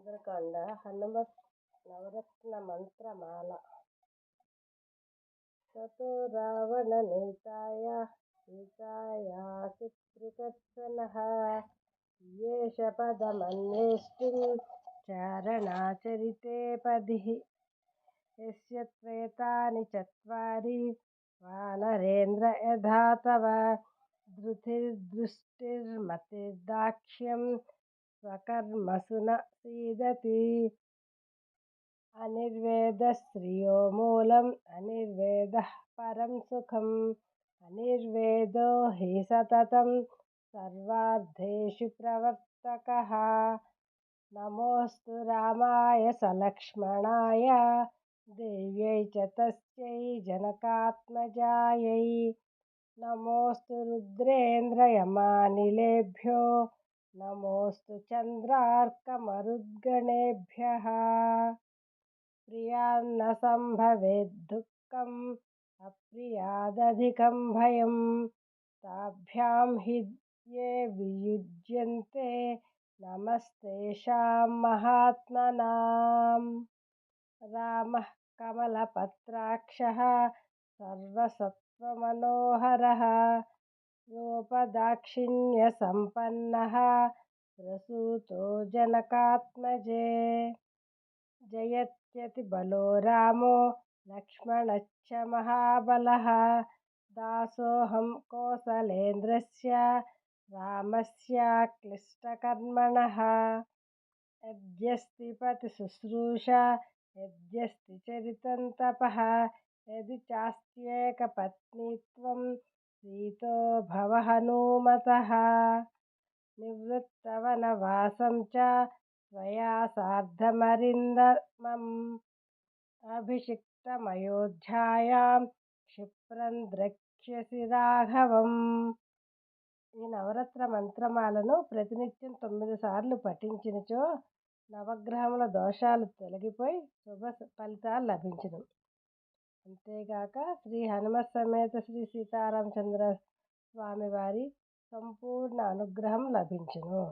సుందరకాండ హనుమత్ నవరత్న మంత్రమాల. తతో రావణనీతాయ సీతాయా శత్రుకర్షణః యేష పదమన్వేష్టిం చారణాచరితే పదిః యస్య త్వేతాని చత్వారి వానరేంద్ర యథా తవ ధృతిర్దృష్టిర్మతిర్దాక్ష్యం స్వకర్మసు న సీదతి. అనిర్వేదः శ్రియో మూలం అనిర్వేదः పరం సుఖం అనిర్వేదో హి సతతం సర్వార్థేషు ప్రవర్తకః. నమోస్తు రామాయ సలక్ష్మణాయ దేవ్యై చ తస్యై జనకాత్మజాయై. నమోస్తు రుద్రేంద్రయమానిలేభ్యో నమోస్తు చంద్రార్కమరుద్గణేభ్యః. ప్రియాన్న సంభవేద్దుఃఖం అప్రియాదధికం భయం తాభ్యాం హి యే వియుజ్యంతే నమస్తేషాం మహాత్మనాం. రామః కమలపత్రాక్షః సర్వసత్వమనోహరః రూపదాక్షిణ్యసంపన్నః ప్రసూతో జనకాత్మజే. జయత్యతిబలో రామో లక్ష్మణశ్చ మహాబలః దాసోऽహం కోసలేంద్రస్య రామస్యాక్లిష్టకర్మణః. యద్యస్తి పతిశుశ్రూషా యద్యస్తి చరితం తపః యది చాస్త్యేకపత్నిత్వం ప్రీతో భవ హనూమతః. నివృత్తవనవాసం చ త్వయా సార్ధమరిందమం అభిషిక్తమయోధ్యాయాం క్షిప్రం ద్రక్ష్యసి రాఘవం. ఈ నవరత్న మంత్రమాలను ప్రతినిత్యం 9 సార్లు పఠించినచో నవగ్రహముల దోషాలు తొలగిపోయి శుభ ఫలితాలు లభించును. అంతేగాక శ్రీ హనుమత్ సమేత శ్రీ సీతారామచంద్ర స్వామి వారి సంపూర్ణ అనుగ్రహం లభించును.